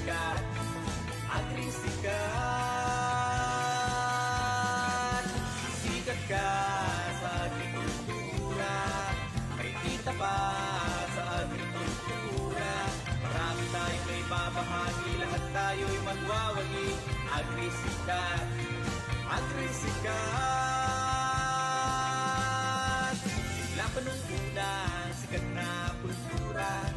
Sikat, Agri-sikat. Sikat ka sa agrikultura, may kita pa sa agrikultura. Marami tayong may babahagi, lahat tayo'y magwawagi. Agri-sikat, Agri-sikat. Tila pa nung unang sikat na kultura,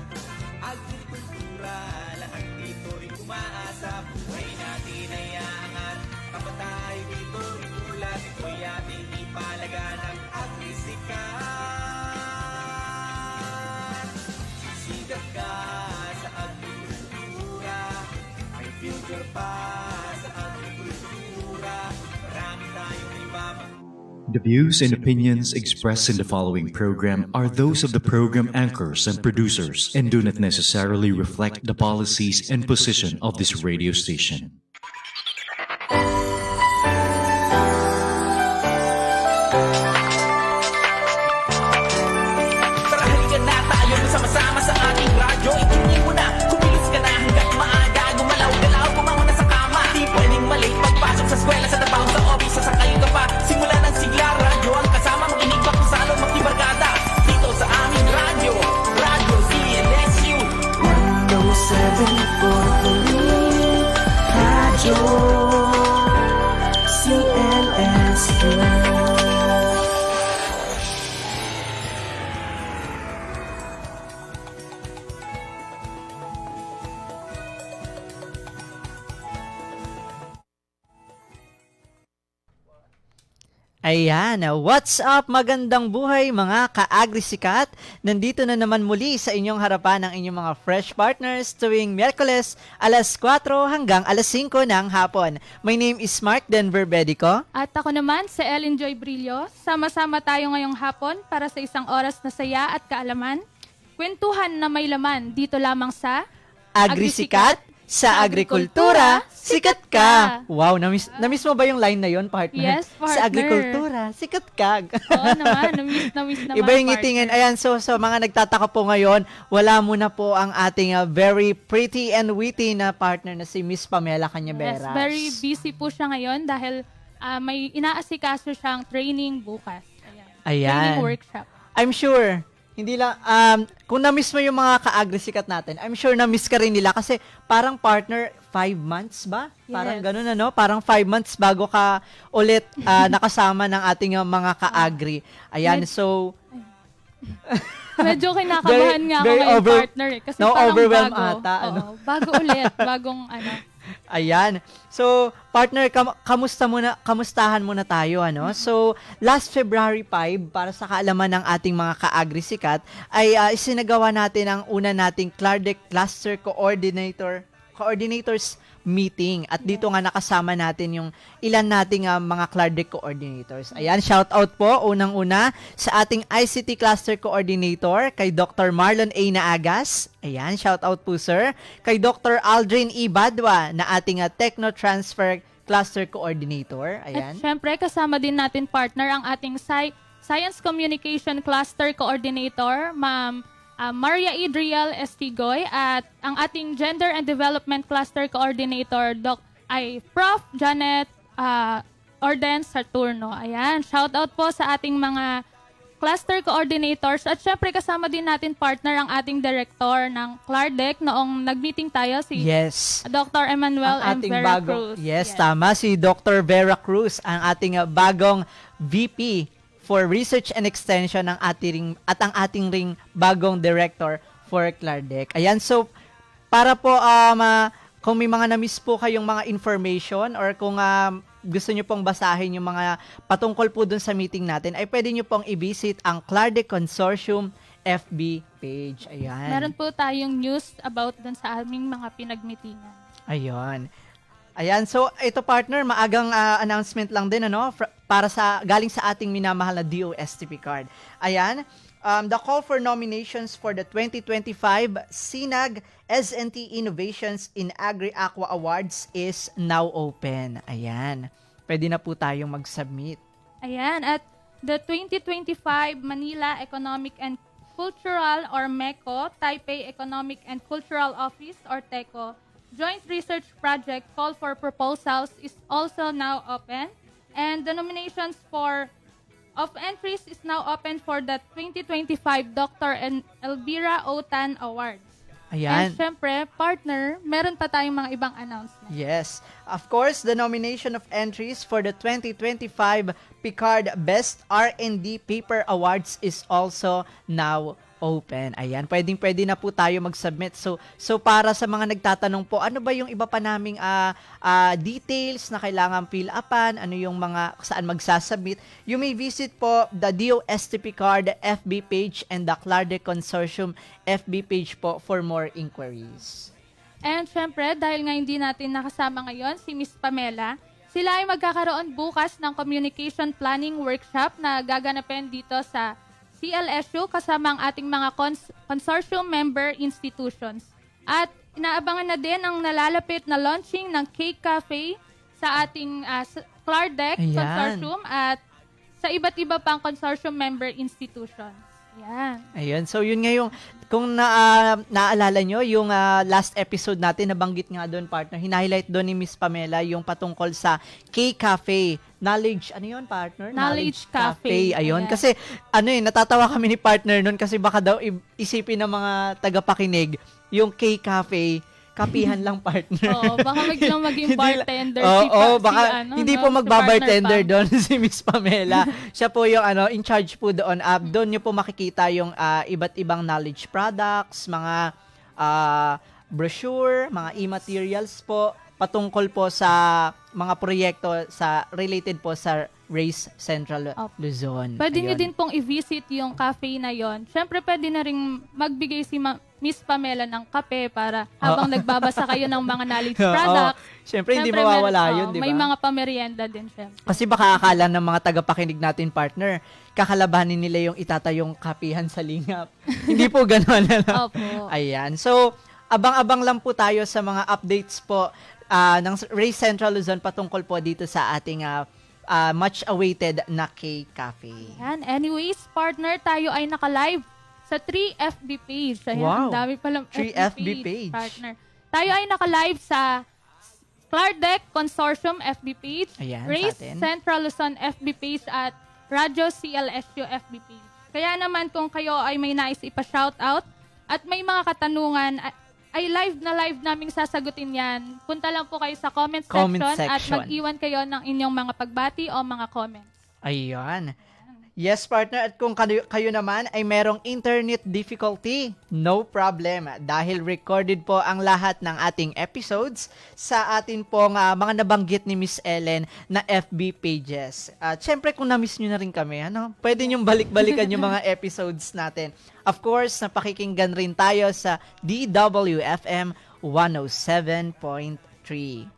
agrikultura, lahat dito'y umaasa. Buhay natin ay aangat, kapatay dito itulad, ito'y ating ipalaganap. Agri-sikat, sikat ka sa agrikultura, may future pa sa agrikultura. Marami tayong ibabang. The views and opinions expressed in the following program are those of the program anchors and producers and do not necessarily reflect the policies and position of this radio station. Tara halika na tayo sama-sama sa ating radyo. Ituloy mo na, kumilos ka na hanggat maaga. Gumalaw-galaw, bumangon na sa kama. Di pwedeng malate, pagpasok sa eskwela, sa trabaho, sa office, sasakay ka pa. Simula ng sigla, radyo ang kasama. Makinig pa kung salo, magkibarkada. Dito sa aming radyo, Radyo CLSU 107.3 Radyo CLSU. Ayan, what's up? Magandang buhay mga ka-agrisikat. Nandito na naman muli sa inyong harapan ang inyong mga fresh partners tuwing Miyerkules alas 4 hanggang alas 5 ng hapon. My name is Mark Denver Bedico. At ako naman, si Ellen Joy Brillo. Sama-sama tayo ngayong hapon para sa isang oras na saya at kaalaman. Kwentuhan na may laman dito lamang sa Agrisikat sa agrikultura, sikat ka. Wow, namiss mo ba yung line na yon, partner? Yes, partner. Sa agrikultura, sikat ka. Oo naman, na-miss naman. Iba yung ngitingin. Ayan, so sa mga nagtataka po ngayon, wala muna po ang ating very pretty and witty na partner na si Miss Pamela Cañaveras. Yes, very busy po siya ngayon dahil may inaasikaso siyang training bukas. Ayan. Training workshop. I'm sure, hindi lang, kung na-miss mo yung mga ka-agrisikat natin, I'm sure na-miss ka rin nila kasi parang partner, 5 months ba? Parang Yes. ganun ano? Parang 5 months bago ka ulit nakasama ng ating mga ka-agri. Ayan, so... Medyo kinakabahan nga ako ngayon, partner. Kasi parang overwhelm bago. ata. Ano? Oo, bago ulit. Bagong ano. Ayan. So, partner, kamustahan muna tayo, ano? So, last February 5, para sa kaalaman ng ating mga ka-agrisikat, ay isinagawa natin ang una nating Clardeck Cluster Coordinators meeting. At dito nga nakasama natin yung ilan nating mga Clardeck coordinators. Ayan, shout out po unang-una sa ating ICT Cluster Coordinator kay Dr. Marlon A. Naagas. Ayan, shout out po sir. Kay Dr. Aldrin E. Badwa na ating Techno Transfer Cluster Coordinator. Ayan. At syempre, kasama din natin partner ang ating Science Communication Cluster Coordinator, Ma'am Maria Idriel Estigoy, at ang ating Gender and Development Cluster Coordinator, Prof. Janet Orden Saturno. Ayan, shout out po sa ating mga cluster coordinators at syempre kasama din natin partner ang ating director ng Clardeck noong nag-meeting tayo si Yes. Dr. Emmanuel Ang M. ating Vera bagong, Cruz. yes, tama, si Dr. Vera Cruz, ang ating bagong VP for Research and Extension ng ang ating ring bagong director for Clardeck. Ayan, so para po kung may mga na-miss po kayong mga information or kung gusto nyo pong basahin yung mga patungkol po dun sa meeting natin, ay pwede nyo pong i-visit ang Clardeck Consortium FB page. Ayan. Meron po tayong news about dun sa aming mga pinagmitingan. Ayun. Ayan, so ito partner, maagang announcement lang din para sa galing sa ating minamahal na DOSTP card. Ayan, the call for nominations for the 2025 SINAG SNT Innovations in Agri-Aqua Awards is now open. Ayan, pwede na po tayong mag-submit. Ayan, at the 2025 Manila Economic and Cultural or MECO, Taipei Economic and Cultural Office or TECO joint research project call for proposals is also now open, and the nominations of entries is now open for the 2025 Dr. Elvira O. Tan Awards. Ayan. And syempre, partner, meron pa tayong mga ibang announcement. Yes. Of course, the nomination of entries for the 2025 Picard Best R&D Paper Awards is also now open. Ayan, pwedeng-pwede na po tayo mag-submit. So para sa mga nagtatanong po, ano ba yung iba pa naming details na kailangan fill upan, ano yung mga saan magsasubmit, you may visit po the DOST Picard FB page and the Clarde Consortium FB page po for more inquiries. And syempre, dahil nga hindi natin nakasama ngayon si Miss Pamela, sila ay magkakaroon bukas ng communication planning workshop na gaganapin dito sa CLSU kasama ang ating mga consortium member institutions. At inaabangan na din ang nalalapit na launching ng Cake Cafe sa ating Clardeck Ayan. Consortium at sa iba't iba pang consortium member institutions. Yan. Ayun, so yun nga yung, kung naalala nyo, yung last episode natin, nabanggit nga doon, partner, hinighlight doon ni Miss Pamela yung patungkol sa K-Cafe. Knowledge, ano yun, partner? Knowledge Cafe. Ayun, Ayan. kasi, natatawa kami ni partner noon kasi baka daw isipin ng mga tagapakinig, yung K-Cafe, kapihan lang, partner. Oo, baka biglang maging bartender baka hindi po magbabartender doon si Miss Pamela. Siya po yung in charge po doon. Doon niyo po makikita yung iba't ibang knowledge products, mga brochure, mga e-materials po patungkol po sa mga proyekto sa related po sa Race Central Luzon. Pwede nyo Ayun. din pong i-visit yung cafe na yon. Siyempre, pwede na rin magbigay si Miss Pamela ng kape para habang nagbabasa kayo ng mga knowledge products. Siyempre, hindi mawawala yun, di ba? May mga pamerienda din, siyempre. Kasi baka akala ng mga tagapakinig natin, partner, kakalabanin nila yung itatayong kapihan sa lingap. Hindi po gano'n. Opo. Ayan. So, abang-abang lang po tayo sa mga updates po ng Race Central Luzon patungkol po dito sa ating much-awaited na K-Cafe. Yan. Anyways, partner, tayo ay naka-live sa 3FB page. Ayan, Wow. ang dami palang 3FB page. partner. Tayo ay naka-live sa Clardeck Consortium FB page, Ayan, Race sa atin. Central Luzon FB page at Radyo CLSU FB page. Kaya naman kung kayo ay may nais ipa-shoutout at may mga katanungan, ay live naming sasagutin yan. Punta lang po kayo sa comment section at section. mag-iwan kayo ng inyong mga pagbati o mga comments. Ayan. Yes, partner. At kung kayo naman ay merong internet difficulty, no problem. Dahil recorded po ang lahat ng ating episodes sa atin pong mga nabanggit ni Miss Ellen na FB pages. At syempre, kung na-miss nyo na rin kami, pwede nyong balik-balikan yung mga episodes natin. Of course, napakikinggan rin tayo sa DWFM 107.3.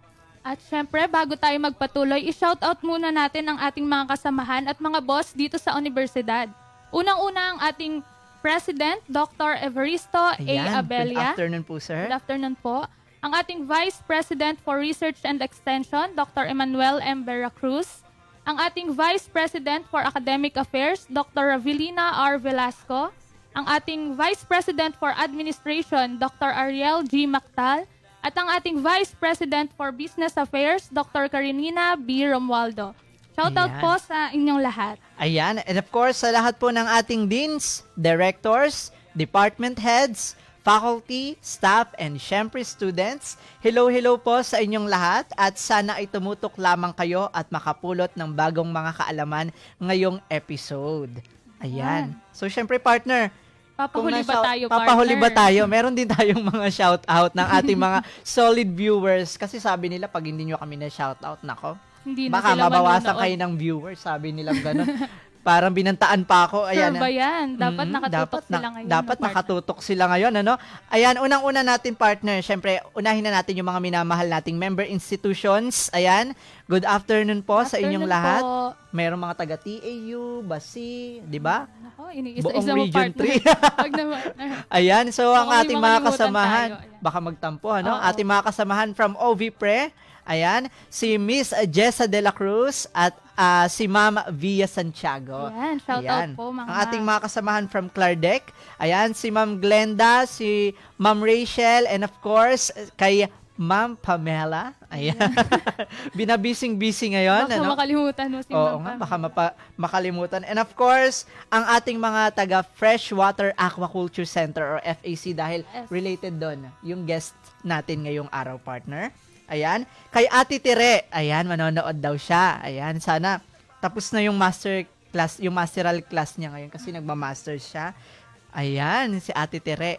At syempre, bago tayo magpatuloy, i-shoutout muna natin ang ating mga kasamahan at mga boss dito sa universidad. Unang-una ang ating President, Dr. Evaristo A. Abella. Good afternoon po, sir. Good afternoon po. Ang ating Vice President for Research and Extension, Dr. Emmanuel M. Veracruz. Ang ating Vice President for Academic Affairs, Dr. Ravelina R. Velasco. Ang ating Vice President for Administration, Dr. Ariel G. Mactal. At ang ating Vice President for Business Affairs, Dr. Karenina B. Romualdo. Shoutout Ayan. po sa inyong lahat. Ayan. And of course, sa lahat po ng ating deans, directors, department heads, faculty, staff, and syempre students, hello po sa inyong lahat at sana ay tumutok lamang kayo at makapulot ng bagong mga kaalaman ngayong episode. Ayan. So, syempre partner, Papahuli ba tayo, papahuli ba partner? tayo? Meron din tayong mga shout-out ng ating mga solid viewers. Kasi sabi nila, pag hindi nyo kami na shout-out, nako, Hindi na baka sila mabawasan manonood. kayo ng viewers. Sabi nila gano'n. Parang binantaan pa ako. Ayan. Sure ba yan? Dapat nakatutok sila ngayon. Dapat no, partner? nakatutok sila ngayon. Ayan, unang-una natin, partner. Siyempre, unahin na natin yung mga minamahal nating member institutions. Ayan, good afternoon po sa inyong Afternoon lahat. po. Merong mga taga-TAU, BASI, di ba? Ako, iniisa-isa Buong mo, Region partner. 3. Pag naman, Ayan, so ang Baka may ating mga makalimutan kasamahan, tayo. Ayan. baka magtampo, Oo. Ating mga kasamahan from OVPRE, ayan, si Miss Jessa de la Cruz at si Ma'am Via Santiago. Ayan, shoutout po, mga Ang ating mga kasamahan from Clardeck, ayan, si Ma'am Glenda, si Ma'am Rachel, and of course, kay Ma'am Pamela. Ayan. Binabising-busy ngayon. Baka makalimutan mo si Oo Ma'am nga, Pam. baka makalimutan. And of course, ang ating mga taga Freshwater Aquaculture Center or FAC dahil Yes. related doon yung guest natin ngayong araw, partner. Ayan. Kay Ate Tere, ayan, manonood daw siya. Ayan, sana tapos na yung master class, yung masteral class niya ngayon kasi nagma-master siya. Ayan, si Ate Tere.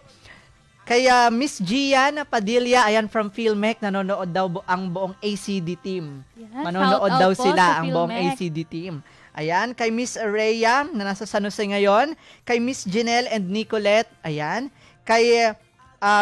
Kaya Miss Gian Padilla, ayan from Philmec, nanonood daw ang buong ACD team. Yan, Manonood shout daw out po sila sa ang buong Philmec. ACD team. Ayan, kay Miss Rhea na nasa San Jose ngayon, kay Miss Janelle and Nicolette, ayan, kay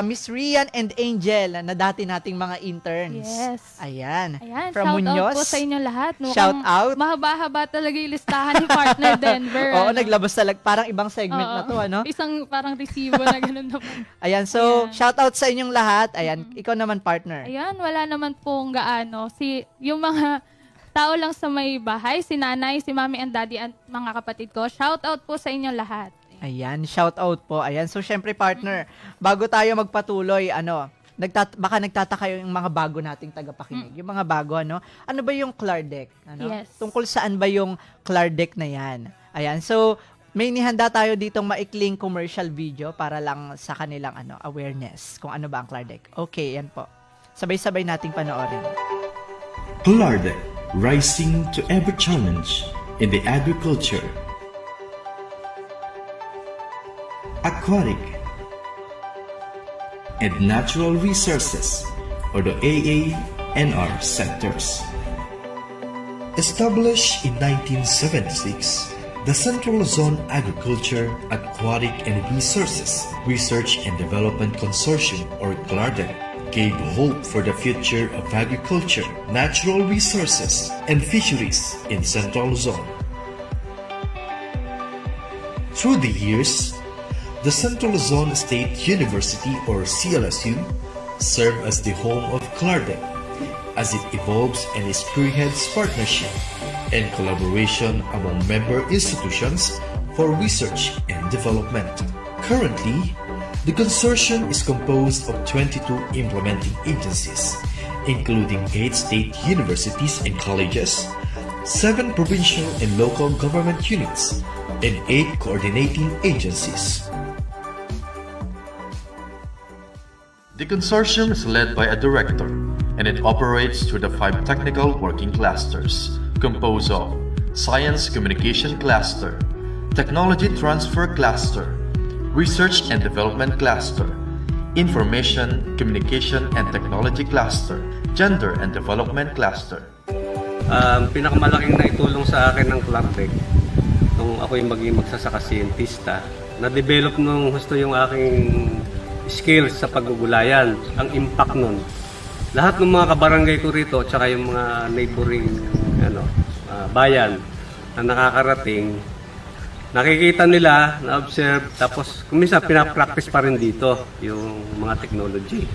Miss Rian and Angel na dati nating mga interns. Yes. Ayan. Ayan, from shout Muñoz. out po sa inyo lahat. Shout out. Mahaba-haba talaga yung listahan ni Partner Denver. Oo, ano? naglabas talaga. Parang ibang segment Oo. na to, ano? Isang parang resibo na gano'n na po. Ayan, so, Ayan. shout out sa inyong lahat. Ayan, ikaw naman, partner. Ayan, wala naman pong gaano. Yung mga tao lang sa may bahay, si nanay, si mami and daddy at mga kapatid ko, shout out po sa inyo lahat. Ayan, shout out po. Ayan, so syempre partner, bago tayo magpatuloy, baka nagtataka yung mga bago nating tagapakinig. Yung mga bago, ano ba yung Clardeck? Yes. Tungkol saan ba yung Clardeck na yan? Ayan, so may nihanda tayo ditong maikling commercial video para lang sa kanilang awareness kung ano ba ang Clardeck. Okay, yan po. Sabay-sabay nating panoorin. Clardeck, rising to every challenge in the agriculture, aquatic, and natural resources, or the AA&R sectors. Established in 1976, the Central Luzon Agriculture, Aquatic and Resources Research and Development Consortium, or CLARDEC, gave hope for the future of agriculture, natural resources, and fisheries in Central Luzon. Through the years, the Central Luzon State University, or CLSU, served as the home of CLARDEC as it evolves and spearheads partnership and collaboration among member institutions for research and development. Currently, the consortium is composed of 22 implementing agencies, including 8 state universities and colleges, 7 provincial and local government units, and 8 coordinating agencies. The consortium is led by a director, and it operates through the 5 technical working clusters, composed of Science Communication Cluster, Technology Transfer Cluster, Research and Development Cluster, Information, Communication and Technology Cluster, Gender and Development Cluster. Pinakamalaking naitulong sa akin ng Clardeck nung ako'y maging magsasaka-scientista, na-develop nung gusto yung aking skills sa paggugulayan, ang impact nun. Lahat ng mga kabarangay ko rito, tsaka yung mga neighboring bayan na nakakarating, nakikita nila, na-observe, tapos kumisa pinapractice pa rin dito yung mga technology.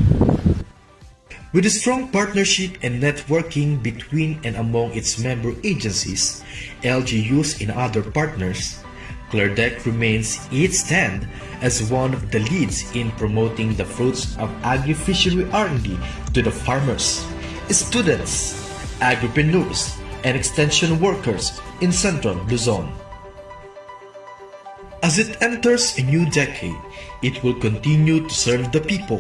With a strong partnership and networking between and among its member agencies, LGUs and other partners, Clardeck remains its stand as one of the leads in promoting the fruits of agri-fishery R&D to the farmers, students, agripreneurs, and extension workers in Central Luzon. As it enters a new decade, it will continue to serve the people,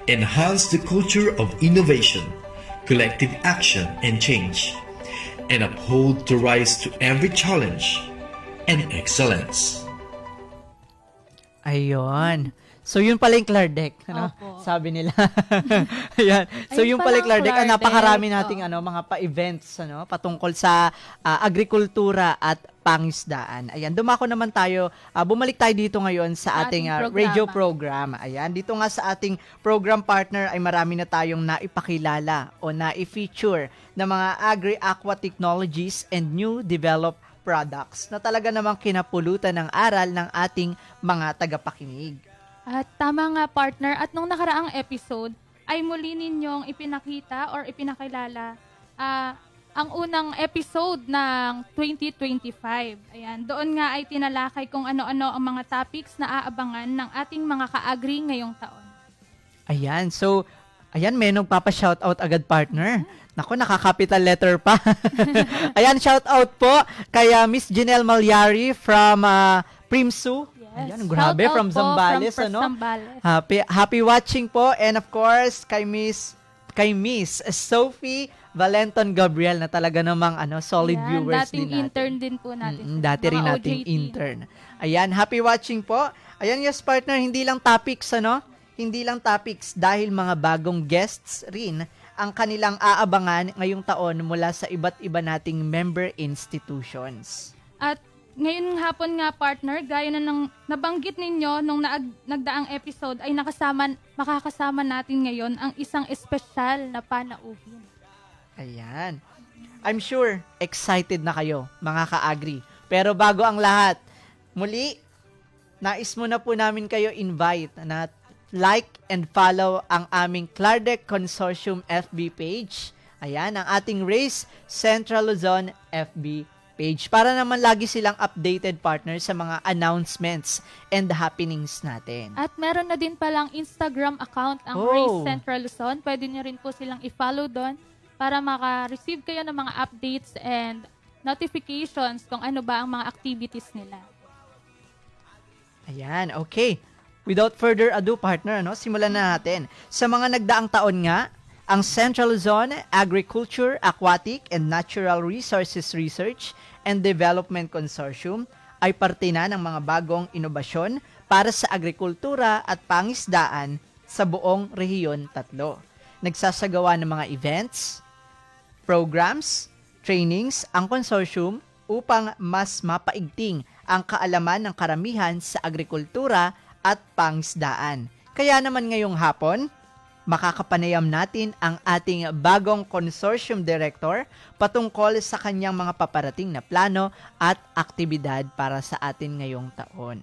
enhance the culture of innovation, collective action and change, and uphold the rise to every challenge and excellence. Ayun. So, yun pala yung Clardeck. Opo. Sabi nila. Ayan. So, Ayun yun pala yung pala ang Clardeck. Clardeck. Napakarami nating mga pa-events patungkol sa agrikultura at pangisdaan. Ayan. Dumako naman tayo. Bumalik tayo dito ngayon sa ating Ating radio program. Ayan. Dito nga sa ating program partner ay marami na tayong naipakilala o na-feature na mga agri-aqua technologies and new developed products na talaga namang kinapulutan ng aral ng ating mga tagapakinig. At tama nga partner, at nung nakaraang episode ay muli ninyong ipinakita or ipinakilala ang unang episode ng 2025. Ayan, doon nga ay tinalakay kung ano-ano ang mga topics na aabangan ng ating mga ka-agri ngayong taon. Ayan, so Ayan, may nagpapa-shoutout agad, partner. Naku, nakakapital letter pa. Ayan, shoutout po kay Miss Janelle Malyari from Primsu. Yes. Ayan, grabe, Shout out from po Zambales, from ano? Zambales. Happy watching po, and of course kay Miss Sophie Valenton Gabriel na talaga namang solid Ayan, viewers dating din natin. intern din po natin. Dati rin Mga nating OJT. intern. Ayan, happy watching po. Ayan, yes partner, hindi lang topics Hindi lang topics dahil mga bagong guests rin ang kanilang aabangan ngayong taon mula sa iba't iba nating member institutions. At ngayon hapon nga, partner, gaya na ng nabanggit ninyo nung nagdaang episode, ay makakasama natin ngayon ang isang espesyal na panauhin. Ayan. I'm sure excited na kayo, mga ka-agri. Pero bago ang lahat, muli, nais muna po namin kayo invite na like and follow ang aming Clardeck Consortium FB page. Ayan, ang ating Race Central Luzon FB page. Para naman lagi silang updated partner sa mga announcements and happenings natin. At meron na din palang Instagram account ang Oh. Race Central Luzon. Pwede nyo rin po silang i-follow doon para maka-receive kayo ng mga updates and notifications kung ano ba ang mga activities nila. Ayan, okay. Without further ado, partner, simulan na natin. Sa mga nagdaang taon nga, ang Central Luzon Agriculture, Aquatic, and Natural Resources Research and Development Consortium ay parte na ng mga bagong inobasyon para sa agrikultura at pangisdaan sa buong rehiyon 3. Nagsasagawa ng mga events, programs, trainings ang consortium upang mas mapaigting ang kaalaman ng karamihan sa agrikultura at pangisdaan. Kaya naman ngayong hapon, makakapanayam natin ang ating bagong consortium director patungkol sa kanyang mga paparating na plano at aktibidad para sa atin ngayong taon.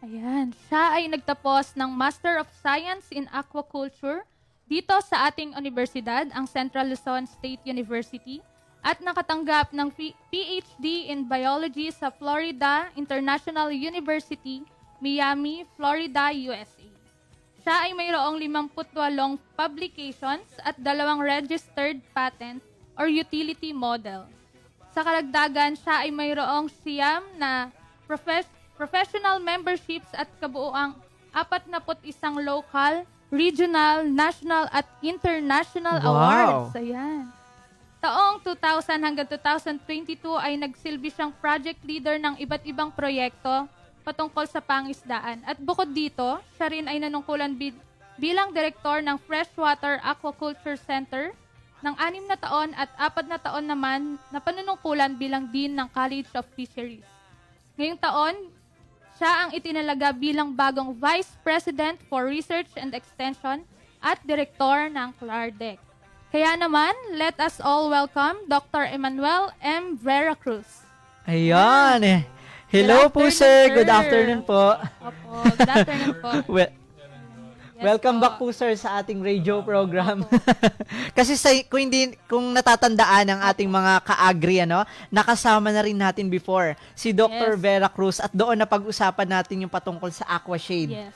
Ayan, siya ay nagtapos ng Master of Science in Aquaculture dito sa ating universidad, ang Central Luzon State University, at nakatanggap ng PhD in Biology sa Florida International University, Miami, Florida, USA. Siya ay mayroong 58 publications at 2 registered patent or utility model. Sa karagdagan, siya ay mayroong siyam na professional memberships at kabuuang 41 local, regional, national at international Wow. awards. Ayan. Taong 2000 hanggang 2022 ay nagsilbi siyang project leader ng iba't ibang proyekto patungkol sa pangisdaan. At bukod dito, siya rin ay nanungkulan bilang direktor ng Freshwater Aquaculture Center ng 6 na taon at 4 na taon naman na panunungkulan bilang Dean ng College of Fisheries. Ngayong taon, siya ang itinalaga bilang bagong Vice President for Research and Extension at Direktor ng Clardeck. Kaya naman, let us all welcome Dr. Emmanuel M. Veracruz. Ayan eh. Hello Good po, afternoon, sir. sir. Good afternoon po. Opo, good afternoon po. Yes Welcome po. back po, sir, sa ating radio program. Kasi kung natatandaan ng ating mga ka-agri, nakasama na rin natin before si Dr. Yes. Vera Cruz at doon na pag-usapan natin yung patungkol sa aquashade. Yes.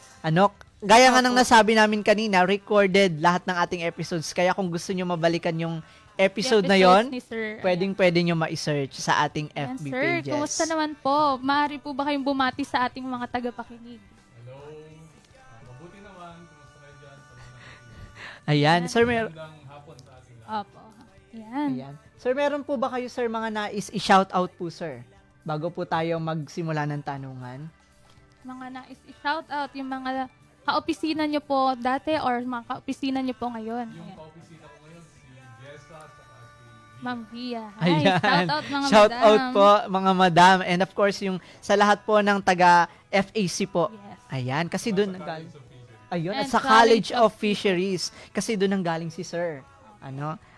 Gaya nga ng Opo. nasabi namin kanina, recorded lahat ng ating episodes. Kaya kung gusto nyo mabalikan yung episode na yon, Episodes ni Sir. pwede nyo ma-search sa ating Ayan, FB sir, pages. kumusta naman po? Maaari po ba kayong bumati sa ating mga tagapakinig? Ayan, sir, Opo. Ayan. Ayan. Sir, meron po ba kayo, sir, mga nais i-shoutout po, sir? Bago po tayo magsimula ng tanungan. Mga nais i-shout out yung mga kaopisina nyo po dati or mga kaopisina nyo po ngayon. Yung kaopisina ko ngayon, si Jessa at si Ma'am Via. Hi, shout out mga Shout madam. out po, mga madam. And of course, yung sa lahat po ng taga-FAC po. Yes. Ayan, kasi doon nanggaling. Ayun, at And sa College of Fisheries. Kasi doon nanggaling si sir.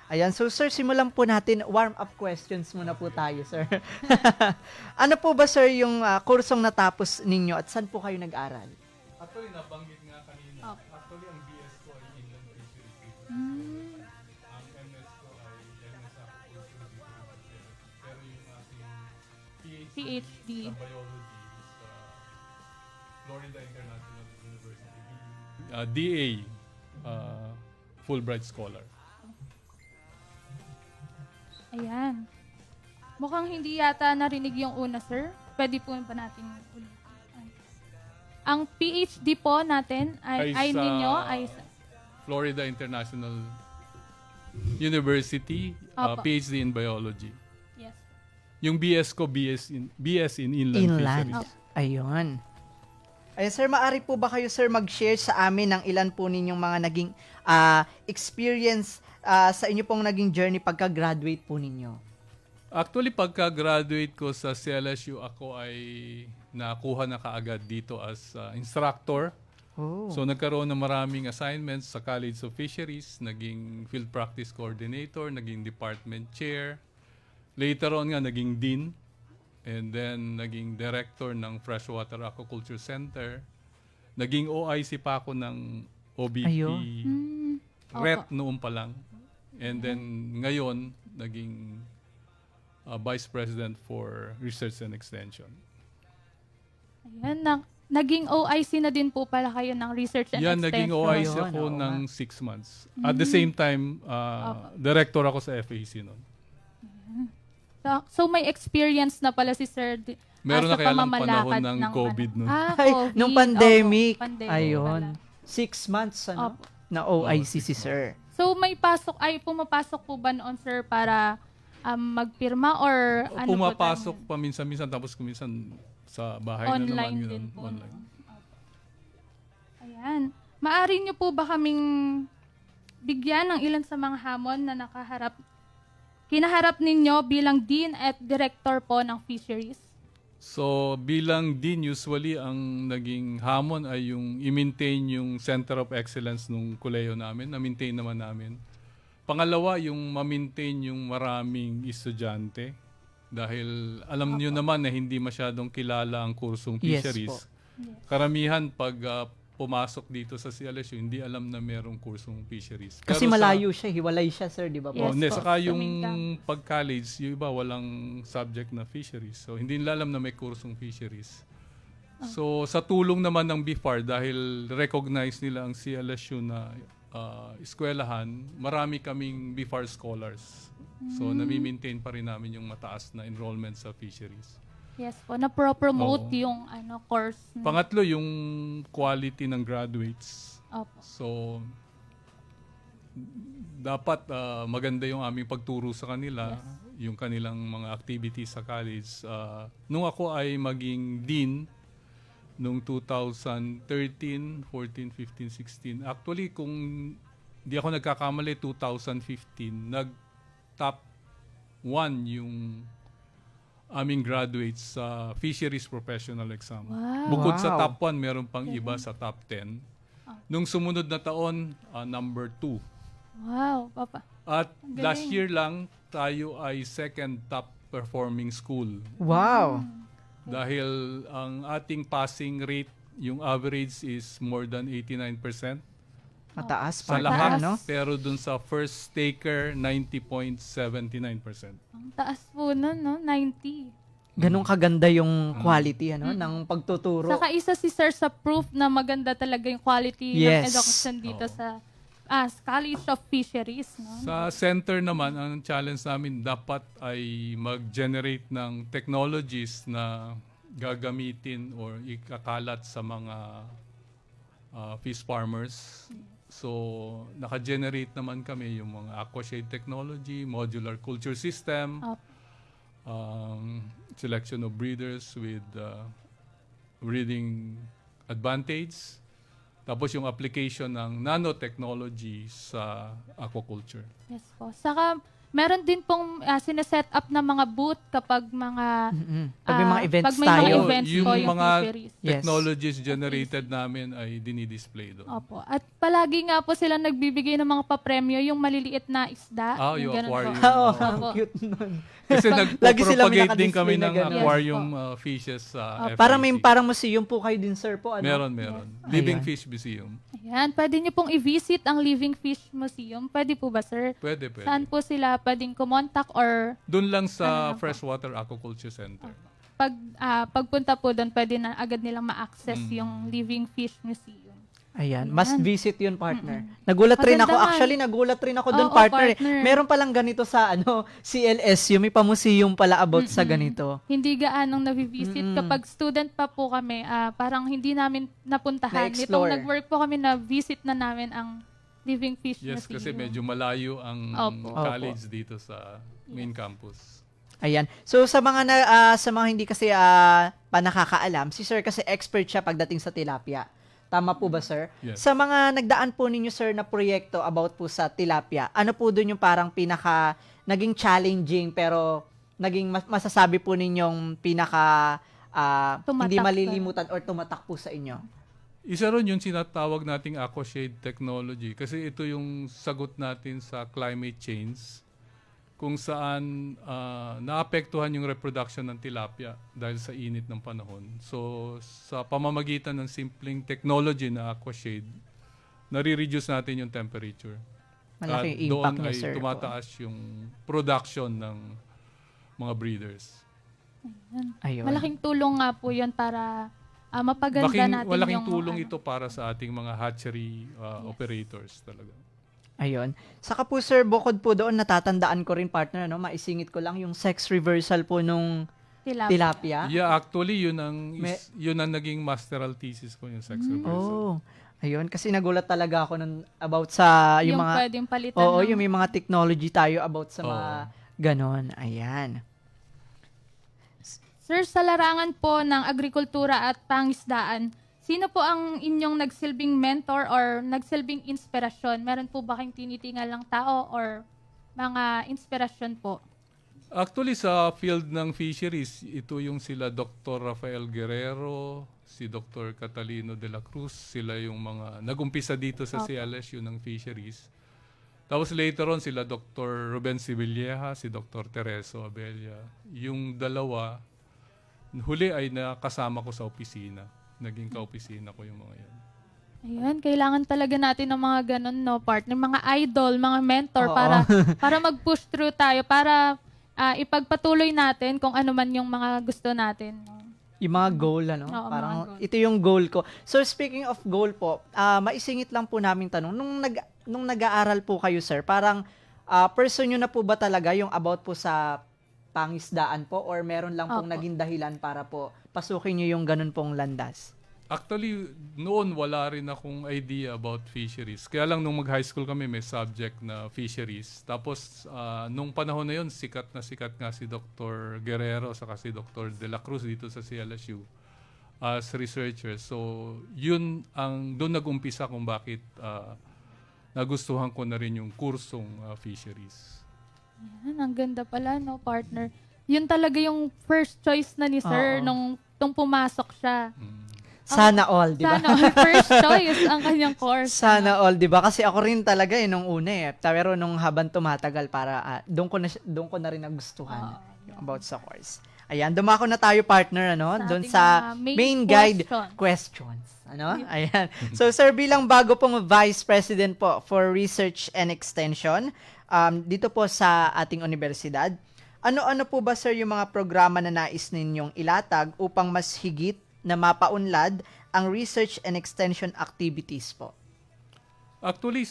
Ayan, so sir, simulan po natin. Warm-up questions muna po tayo, sir. Ano po ba, sir, yung kursong natapos ninyo at saan po kayo nag-aral? Actually, nabanggit nga kanina. Opo. Actually, ang BS ko ay Inland Fisheries dito. Ang MS ko ay MS Aquaculture dito. Pero yung ating PhD. sa biology is sa Florida International University. DA. Fulbright Scholar. Ayan. Mukhang hindi yata narinig yung una, sir. Pwede po ba natin ulit? Ang PhD po natin ay sa ninyo ay Florida International University, Opo. PhD in Biology. yes. Yung BS ko, BS in Inland, Inland. Fisheries. Ayun. Ayun, sir, maaari po ba kayo, sir, mag-share sa amin ng ilan po ninyong mga naging experience sa inyo pong naging journey pagka-graduate po ninyo? Actually, pagka-graduate ko sa CLSU, ako ay nakuha na kaagad dito as instructor. Oh. So, nagkaroon ng maraming assignments sa College of Fisheries, naging field practice coordinator, naging department chair. Later on nga, naging dean. And then, naging director ng Freshwater Aquaculture Center. Naging OIC pa ako ng OBP Ayun. RET noon pa lang. And then, ngayon, naging Vice President for Research and Extension. Ayan, naging OIC na din po pala kayo ng Research and Yan, Extension. naging OIC Ayun, ako oo ng 6 months. At the same time, director ako sa FAC noon. So may experience na pala si Sir Meron sa na kaya lang pamamalakad panahon ng COVID nun. Ay, COVID. nung pandemic. Opo, pandemic Ayun. pala. 6 months, ano? Opo. Na OIC si sir. So may pumapasok po ba noon, sir, para magpirma or ano Pumapasok po? paminsan-minsan, tapos kuminsan sa bahay Online na naman. din Yun, po. online. Ayan. Maari niyo po ba kaming bigyan ng ilan sa mga hamon na kinaharap ninyo bilang Dean at Director po ng Fisheries? So, bilang dean, usually ang naging hamon ay yung i-maintain yung Center of Excellence nung kuleyo namin. Na-maintain naman namin. Pangalawa, yung ma-maintain yung maraming estudyante. Dahil alam niyo naman na hindi masyadong kilala ang kursong Yes fisheries. po. Karamihan pag pumasok dito sa CLSU, hindi alam na merong kursong fisheries. Kasi Pero malayo siya, hiwalay siya, sir, di ba po? Yes Hindi, po, saka sa yung main campus. pag-college, yung iba walang subject na fisheries. So, hindi nila alam na may kursong fisheries. So, sa tulong naman ng BIFAR, dahil recognize nila ang CLSU na eskwelahan, marami kaming BIFAR scholars. So, nami-maintain pa rin namin yung mataas na enrollment sa fisheries. Yes po, na-promote Oo. yung course. Pangatlo, yung quality ng graduates. Opo. So, dapat maganda yung aming pagturo sa kanila, yung kanilang mga activities sa college. Nung ako ay maging dean, nung 2013, 14, 15, 16, actually kung di ako nagkakamali, 2015, nag-top 1 yung aming graduates sa fisheries professional exam. Wow. Bukod sa Wow. top 1, meron pang iba sa top 10. Nung sumunod na taon, number 2. Wow, Papa. At Ang galing. last year lang, tayo ay second top performing school. Wow. Dahil ang ating passing rate, yung average is more than 89%. Mataas Sa pa. lahat, Ano? pero dun sa first taker, 90.79%. Ang taas po nun, no? 90. Ganun kaganda yung quality, ano, ng pagtuturo. Saka isa si Sir sa proof na maganda talaga yung quality ng Yes. education dito sa College of Fisheries, no? Sa center naman, ang challenge namin dapat ay mag-generate ng technologies na gagamitin or ikakalat sa mga fish farmers. So, naka-generate naman kami yung mga aquashade technology, modular culture system, Opo. selection of breeders with breeding advantage, tapos yung application ng nanotechnology sa aquaculture. Yes po. Saka meron din pong sineset up na mga booth kapag mga Pag may mga events pag may mga tayo. events yung po yung mga fisheries. Yes. technologies generated namin ay dinidisplay doon. Opo. At palagi nga po sila nagbibigay ng mga papremyo, yung maliliit na isda. Yung ganun po. aquarium. Oo, Opo. ang cute nun. Kasi Lagi sila may nagpo-propagate din kami nakadisplay na ng ganun. aquarium fishes sa FAC. Parang museum po kayo din, sir, po. Ano? Meron. Living Ayan. Fish Museum. Ayan, pwede niyo pong i-visit ang Living Fish Museum. Pwede po ba, sir? Pwede. Saan po sila pwedeng kumontak or Doon lang sa Ano po? Freshwater Aquaculture Center. pagpunta po doon, pwede na agad nilang ma-access yung Living Fish Museum. Ayan, must visit yun, partner. Nagulat rin ako. Maganda man. Actually, nagulat rin ako doon, Oo, partner. partner. Meron palang ganito sa CLSU. May pamuseum pala about sa ganito. Hindi gaanong navivisit. Kapag student pa po kami, parang hindi namin napuntahan. Na-explore. Nitong nag-work po kami, na-visit na namin ang Living Fish Yes, Museum. kasi medyo malayo ang Opo. college dito sa main campus. Ayan. So sa mga sa mga hindi kasi pa nakakaalam, si Sir kasi expert siya pagdating sa tilapia. Tama po ba, sir? Yes. Sa mga nagdaan po ninyo, sir, na proyekto about po sa tilapia, ano po doon yung parang naging challenging pero naging masasabi po ninyong hindi Tumatak malilimutan or tumatak po sa inyo? Isa ron yung sinatawag nating aquashade technology kasi ito yung sagot natin sa climate change kung saan naapektuhan yung reproduction ng tilapia dahil sa init ng panahon. So, sa pamamagitan ng simpleng technology na aquashade, nare-reduce natin yung temperature. Malaking At impact doon niya, ay sir. tumataas yung production ng mga breeders. Ayun. Malaking tulong nga po yun para mapaganda natin Malaking yung... tulong ito para sa ating mga hatchery operators talaga. Ayun. Saka po, sir, bukod po doon, natatandaan ko rin, partner, maisingit ko lang yung sex reversal po nung tilapia. Yeah, actually yun ang naging masteral thesis ko, yung sex reversal. Oh. Ayun, kasi nagulat talaga ako about sa yung mga pwedeng palitan. Oo, ng- yung may mga technology tayo about sa Oo. mga ganon. Ayan. Sir, sa larangan po ng agrikultura at pangisdaan, sino po ang inyong nagsilbing mentor or nagsilbing inspirasyon? Meron po ba kayong tinitingal ng tao or mga inspirasyon po? Actually, sa field ng fisheries, ito yung sila Dr. Rafael Guerrero, si Dr. Catalino de la Cruz, sila yung mga nagumpisa dito sa CLSU ng fisheries. Tapos later on, sila Dr. Ruben Sibilleja, si Dr. Tereso Abella. Yung dalawa, huli ay nakasama ko sa opisina. Naging ka-opisina ko yung mga yan. Ayan, kailangan talaga natin ng mga ganun, no, partner, mga idol, mga mentor Oo. para mag-push through tayo, para ipagpatuloy natin kung ano man yung mga gusto natin. No? Yung mga goal, Oo, parang mga goal. ito yung goal ko. So, speaking of goal po, maisingit lang po namin tanong, nung nag-aaral po kayo, sir, parang person nyo na po ba talaga yung about po sa pangisdaan po or meron lang pong Opo. naging dahilan para po pasukin nyo yung ganun pong landas? Actually, noon wala rin akong idea about fisheries. Kaya lang nung mag-high school kami, may subject na fisheries. Tapos, nung panahon na yun, sikat nga si Dr. Guerrero saka si Dr. De La Cruz dito sa CLSU as researchers. So, yun doon nag-umpisa kung bakit nagustuhan ko na rin yung kursong fisheries. Ayan, ang ganda pala, no, partner. Yun talaga yung first choice na ni Sir Oo. nung pumasok siya. Sana all, di ba? Sana first choice ang kanyang course. Sana all, 'di ba? Kasi ako rin talaga nung una pero nung habang tumatagal para doon ko na rin nagustuhan yung about sa course. Ayan, dumako na tayo, partner, doon ating sa mga main guide questions. questions. Ayan. So, sir, bilang bago pong Vice President po for Research and Extension dito po sa ating universidad, ano po ba, sir, yung mga programa na nais ninyong ilatag upang mas higit na mapaunlad ang research and extension activities po? Actually,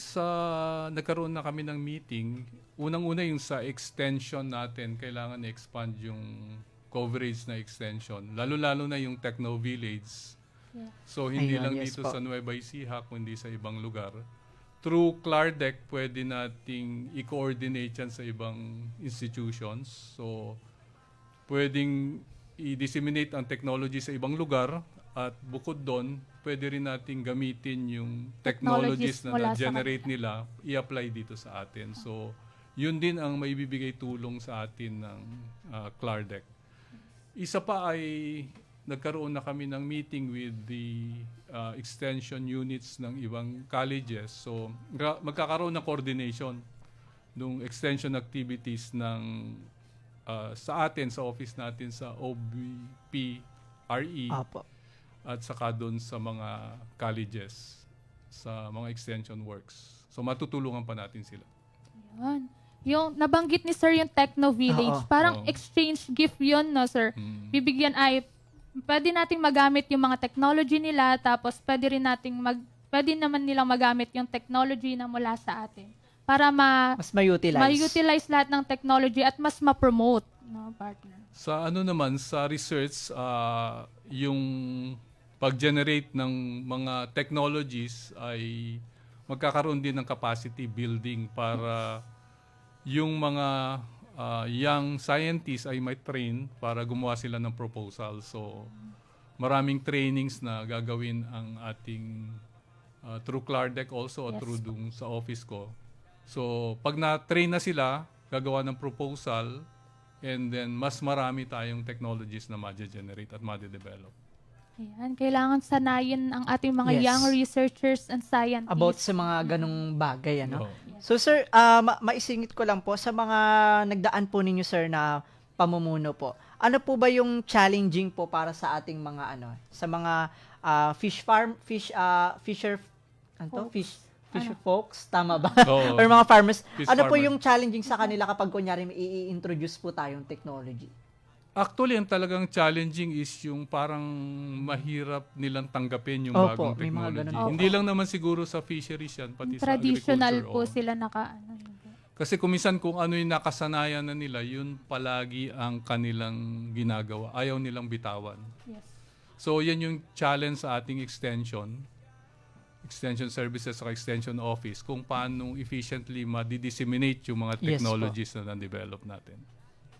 nagkaroon na kami ng meeting. Unang-una yung sa extension natin, kailangan i-expand yung coverage na extension. Lalo-lalo na yung Techno Village. So, hindi Ayun, lang yes dito po. sa Nueva Ecija, kundi sa ibang lugar. Through Clardec, pwede nating i-coordinate yan sa ibang institutions. So, pwedeng i-disseminate ang technology sa ibang lugar at bukod doon, pwede rin nating gamitin yung technologies Technologies mula na sa na-generate nila, i-apply dito sa atin. So, yun din ang maibibigay tulong sa atin ng Clardec. Isa pa ay nagkaroon na kami ng meeting with the extension units ng ibang colleges. So, magkakaroon ng coordination ng extension activities ng sa atin, sa office natin sa OBP, RE, Apo. at saka doon sa mga colleges, sa mga extension works. So matutulungan pa natin sila. Yun. Yung nabanggit ni Sir yung Techno Village, Oo. parang Oo. exchange gift yun, no, Sir? Bibigyan pwede nating magamit yung mga technology nila, tapos pwede rin nating pwede naman nilang magamit yung technology na mula sa atin para Mas ma-utilize. ma-utilize lahat ng technology at mas ma-promote, no, partner. Sa ano naman, sa research, yung pag-generate ng mga technologies ay magkakaroon din ng capacity building para yung mga young scientists ay may train para gumawa sila ng proposal. So, maraming trainings na gagawin ang ating through Clardeck also Yes. through dung sa office ko. So, pag na-train na sila, gagawa ng proposal, and then mas marami tayong technologies na ma-generate at ma-develop. Ayan, kailangan sanayin ang ating mga Yes. young researchers and scientists. About sa mga ganong bagay, ano? Oo. So, sir, maisingit ko lang po sa mga nagdaan po ninyo, sir, na pamumuno po. Ano po ba yung challenging po para sa ating mga, sa mga fisher folks, tama ba? Oo. Or mga farmers. Fish Ano po farmer. yung challenging sa kanila kapag kunyari i-introduce po tayong technology? Actually, ang talagang challenging is yung parang mahirap nilang tanggapin yung Opo, bagong may mga technology. ganun. Hindi lang naman siguro sa fisheries yan, pati sa Traditional agriculture. po oo. sila Kasi kuminsan kung ano yung nakasanayan na nila, yun palagi ang kanilang ginagawa. Ayaw nilang bitawan. Yes. So, yan yung challenge sa ating extension services sa extension office, kung paano efficiently ma-disseminate yung mga Yes po. technologies na na-develop natin.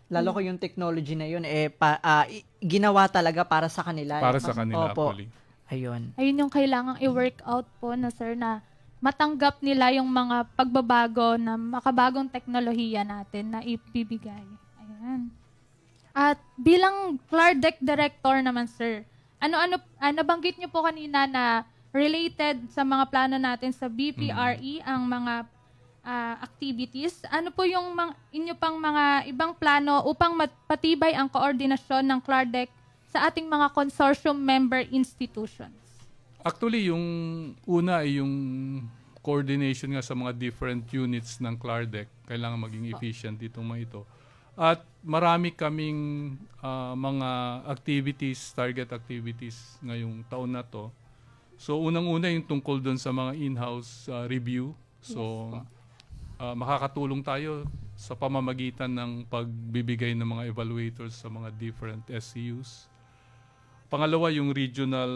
Lalo ko yung technology na yun, ginawa talaga para sa kanila. Para sa kanila, Opo. actually. Ayun. Ayun yung kailangang i-work out po na, sir, na matanggap nila yung mga pagbabago na makabagong teknolohiya natin na ibibigay. Ayan. At bilang Clardeck Director naman, sir, nabanggit niyo po kanina na related sa mga plano natin sa BPRE ang mga activities. Ano po yung inyo pang mga ibang plano upang patibay ang koordinasyon ng Clardeck sa ating mga consortium member institutions? Actually, yung una ay yung coordination nga sa mga different units ng Clardeck. Kailangan maging efficient itong mga ito. At marami kaming mga activities, target activities ngayong taon na to. So, unang-una yung tungkol doon sa mga in-house review. So, makakatulong tayo sa pamamagitan ng pagbibigay ng mga evaluators sa mga different SCUs. Pangalawa, yung regional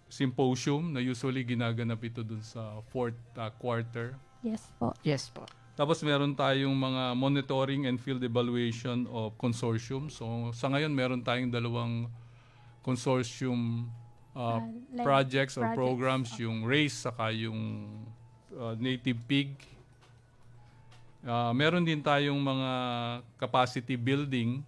symposium na usually ginaganap ito dun sa fourth quarter. Yes po. Yes po. Tapos meron tayong mga monitoring and field evaluation of consortium. So sa ngayon meron tayong 2 consortium Like projects or projects. programs, yung RACE saka yung native pig. Meron din tayong mga capacity building.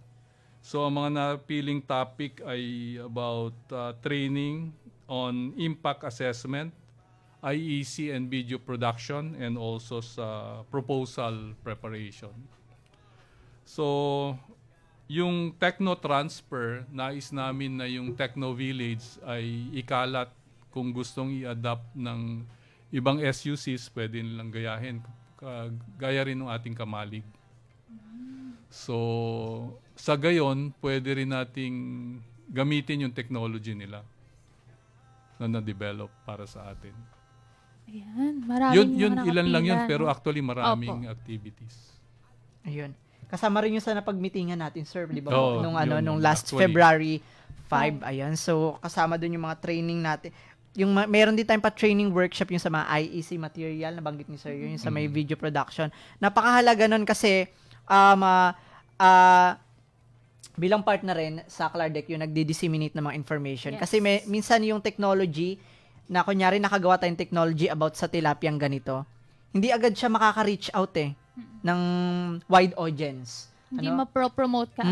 So ang mga napiling topic ay about training on impact assessment, IEC and video production, and also sa proposal preparation. So, yung techno transfer, nais namin na yung techno village ay ikalat kung gustong i-adapt ng ibang SUCs, pwede nilang gayahin. Gaya rin ng ating kamalig. So, sa gayon, pwede rin nating gamitin yung technology nila na na-develop para sa atin. Ayan, maraming Yun mga ilan lang yun, nakapila, pero no? actually maraming activities. Ayun. Kasama rin yung sa napag-meetingan natin, sir, di ba? Oo, nung yun, last actually. February 5. Ayan. So, kasama dun yung mga training natin. Yung meron din tayong pa-training workshop yung sa mga IEC material, nabanggit ni sir yun, yung sa may video production. Napakahalaga nun kasi bilang partner rin sa Clardeck yung nagdi-disseminate ng mga information. Yes. Kasi minsan yung technology, na kunyari nakagawa tayong technology about sa tilapiyang ganito, hindi agad siya makaka-reach out ng wide audience. Hindi ma-promote ka.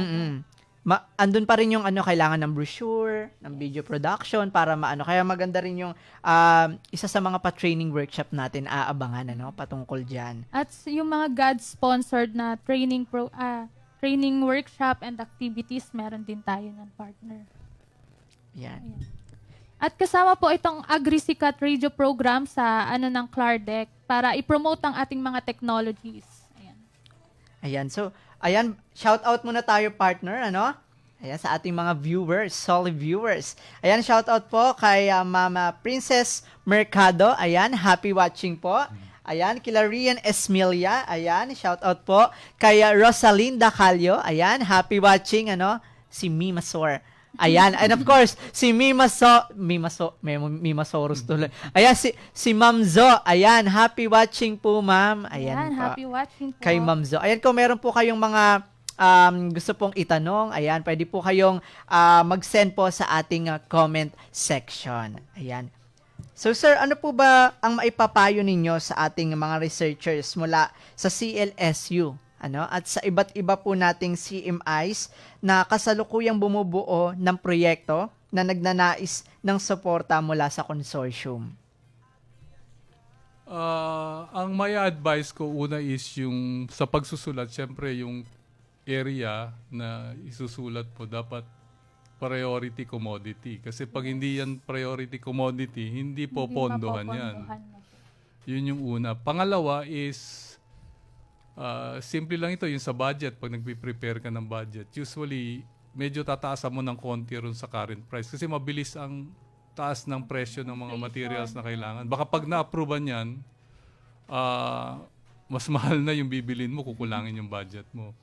Andun pa rin yung kailangan ng brochure, ng video production para maano. Kaya maganda rin yung isa sa mga pa-training workshop natin aabangan patungkol diyan. At yung mga God-sponsored na training workshop and activities, meron din tayo ng partner. Yan. At kasama po itong AgriSicat radio program sa ng Clardeck para i-promote ang ating mga technologies. Ayan. Ayan. So, shout out muna tayo partner, Ayan, sa ating mga viewers, solid viewers. Ayan, shoutout po kay Mama Princess Mercado. Ayan, happy watching po. Ayan, kila Rian Esmilia. Ayan, shoutout po kay Rosalinda Calio. Ayan, happy watching, si Mima Sor. Ayan, and of course, si Mimasaurus tuloy. Ayan, si Ma'am Zo. Ayan, happy watching po, ma'am. Ayan, po. happy watching po. Kay Ma'am Zo. Ayan, kung meron po kayong mga gusto pong itanong, ayan, pwede po kayong mag-send po sa ating comment section. Ayan. So, sir, ano po ba ang maipapayo ninyo sa ating mga researchers mula sa CLSU? At sa iba't iba po nating CMIs na kasalukuyang bumubuo ng proyekto na nagnanais ng suporta mula sa consortium? Ang may advice ko una is yung sa pagsusulat, syempre yung area na isusulat mo dapat priority commodity. Kasi pag hindi yan priority commodity, hindi popondohan yan. Yun yung una. Pangalawa is, simple lang ito, yung sa budget, pag nagpe-prepare ka ng budget, usually, medyo tataasan mo ng konti ron sa current price. Kasi mabilis ang taas ng presyo ng mga materials na kailangan. Baka pag na-approvean yan, mas mahal na yung bibilin mo, kukulangin yung budget mo.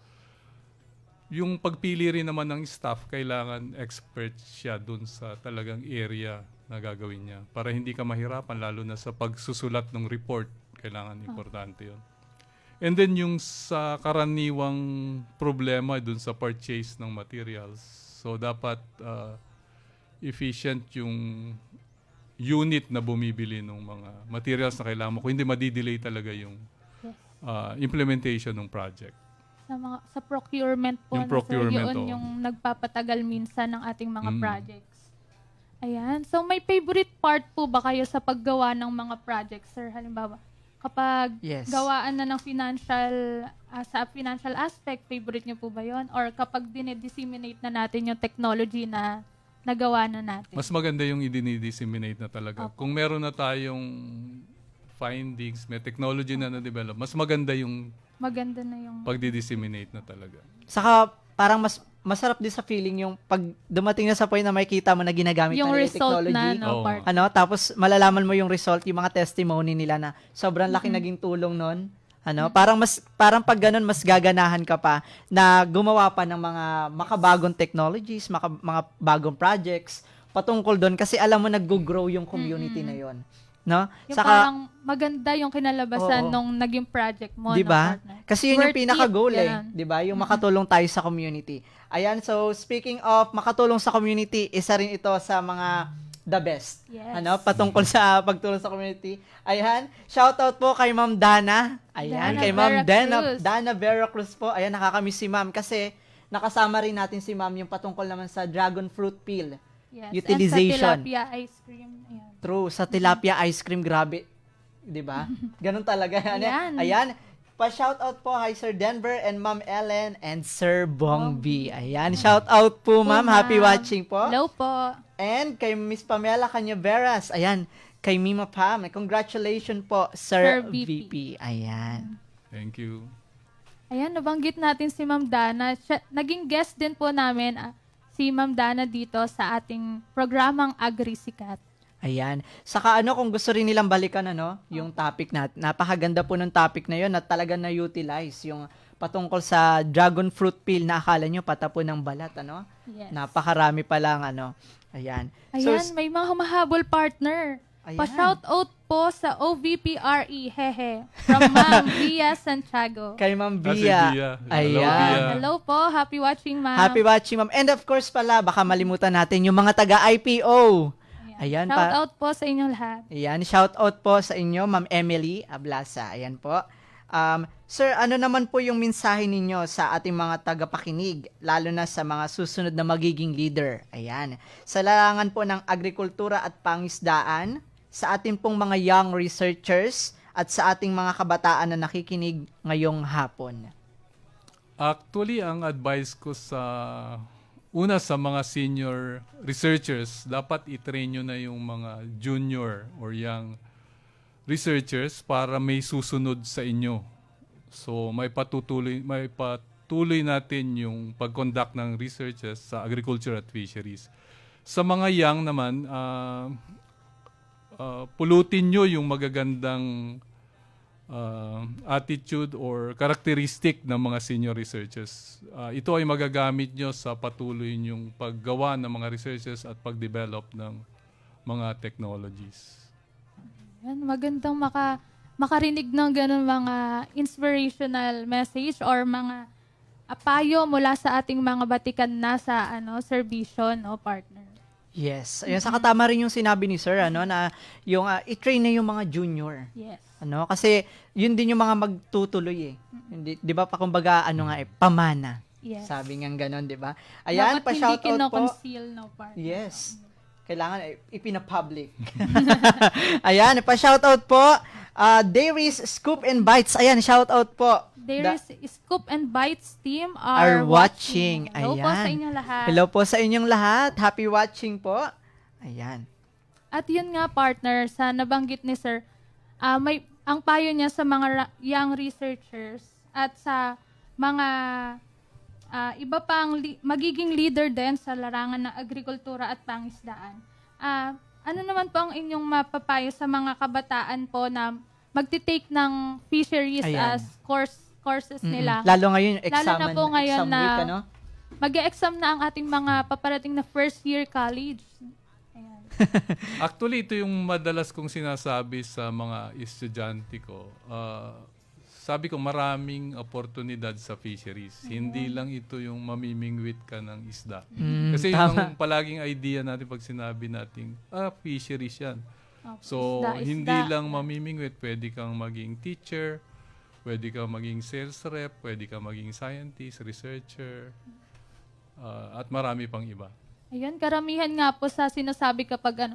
Yung pagpili rin naman ng staff, kailangan expert siya dun sa talagang area na gagawin niya. Para hindi ka mahirapan, lalo na sa pagsusulat ng report, kailangan importante yun. And then yung sa karaniwang problema dun sa purchase ng materials. So dapat efficient yung unit na bumibili ng mga materials na kailangan mo. Kung hindi, madidelay talaga yung implementation ng project. Sa procurement po, Yung procurement, yun oo. yung nagpapatagal minsan ng ating mga projects. Ayan. So, may favorite part po ba kayo sa paggawa ng mga projects, sir? Halimbawa, kapag Yes. gawaan na ng sa financial aspect, favorite niyo po ba yun? Or kapag dinidisseminate na natin yung technology na nagawa na natin? Mas maganda yung i-disseminate na talaga. Kung meron na tayong findings, may technology na na-develop, mas maganda yung Maganda na yung... pagdi-disseminate na talaga. Saka, parang masarap din sa feeling yung pag dumating na sa point na makikita mo na ginagamit yung na nila yung result technology. na, no, Oo. part. Tapos malalaman mo yung result, yung mga testimony nila na sobrang laki naging tulong nun. Parang pag ganun, mas gaganahan ka pa na gumawa pa ng mga makabagong technologies, mga bagong projects patungkol doon kasi alam mo nag-grow yung community na yon. No? Yung parang maganda yung kinalabasan nung naging project mo. Di ba? Kasi yun yung Worth pinaka-goal it, eh. yan. Di ba? Yung makatulong tayo sa community. Ayan, so speaking of makatulong sa community, isa rin ito sa mga the best. Yes. Patungkol sa pagtulong sa community. Ayan, shoutout po kay Ma'am Dana. Ayan, Dana kay Ma'am Veracruz. Dana Veracruz po. Ayan, nakakamiss si Ma'am kasi nakasama rin natin si Ma'am yung patungkol naman sa dragon fruit peel. Yes. Utilization. And sa tilapia ice cream. Ayan. True, sa tilapia ice cream, grabe. 'Di ba? Ganun talaga. Ayan. Ayan. Pa-shoutout po kay Sir Denver and Ma'am Ellen and Sir Bong B. Ayan, shoutout po ma'am. Happy watching po. Hello po. And kay Miss Pamela Canyaveras. Ayan, kay Mima Pam. Congratulations po, Sir Sir VP. VP. Ayan. Thank you. Ayan, nabanggit natin si Ma'am Dana. Naging guest din po namin si Ma'am Dana dito sa ating programang AgriSikat. Ayan. Saka kung gusto rin nilang balikan yung topic natin. Napakaganda po ng topic na yun at talaga na-utilize yung patungkol sa dragon fruit peel na akala nyo patapon ng balat, Yes. Napakarami pa lang, Ayan. Ayan, may mga humahabol partner. Ayan. Pa-shoutout po sa OVPRE, hehe, from Ma'am Bia Santiago. Kay Ma'am Si Bia. Bia. Hello, Ayan. Bia. Hello po, happy watching, Ma'am. Happy watching, ma'am. And of course pala, baka malimutan natin yung mga taga-IPO. Ayan. Shoutout po sa inyong lahat. Ayan, shoutout po sa inyo, Ma'am Emily Ablasa. Ayan po. Sir, ano naman po yung mensahe ninyo sa ating mga tagapakinig, lalo na sa mga susunod na magiging leader? Ayan. Sa larangan po ng agrikultura at pangisdaan, sa ating pong mga young researchers, at sa ating mga kabataan na nakikinig ngayong hapon. Actually, ang advice ko sa mga senior researchers, dapat i-train nyo na yung mga junior or young researchers para may susunod sa inyo. So, may ipagpatuloy natin yung pag-conduct ng researches sa agriculture at fisheries. Sa mga young naman, pulutin nyo yung magagandang attitude or characteristic ng mga senior researchers. Ito ay magagamit nyo sa patuloy nyong paggawa ng mga researches at pag-develop ng mga technologies. Yan, magandang makarinig ng ganun mga inspirational message or mga payo mula sa ating mga batikan na sa serbisyo, no, partner. Yes. Ayun, saka tama rin yung sinabi ni Sir, na yung i-train na yung mga junior. Yes. Kasi yun din yung mga magtutuloy eh. Hindi, 'di ba, kumbaga pamana. Yes. Sabi nga gano'n, 'di ba? Ayan, Dapat pa-shoutout hindi po. kino-conceal, no, partner. Yes. Kailangan ipina-public. Ayan, pa-shoutout po. Dairies Scoop and Bites. Ayan, shoutout po. There is Scoop and Bites team Are watching. Hello po Ayan. sa inyong lahat. Hello po sa inyong lahat. Happy watching po. Ayan. At yun nga, partner, sa nabanggit ni Sir, ang payo niya sa mga young researchers at sa mga iba pang magiging leader din sa larangan ng agrikultura at pangisdaan. Ano naman po ang inyong mapapayo sa mga kabataan po na magti-take ng fisheries Ayan. as courses nila? Lalo ngayon, Lalo na po ngayon exam week, na mag-e-exam na ang ating mga paparating na first year college. Ayan. Actually, ito yung madalas kong sinasabi sa mga estudyante ko. Sabi ko, maraming oportunidad sa fisheries. Hindi lang ito yung mamimingwit ka ng isda. Kasi yun ang palaging idea natin pag sinabi natin, fisheries yan. So, Isda. hindi lang mamimingwit. Pwede kang maging teacher, pwede kang maging sales rep, pwede kang maging scientist, researcher, at marami pang iba. Ayun, karamihan nga po sa sinasabi kapag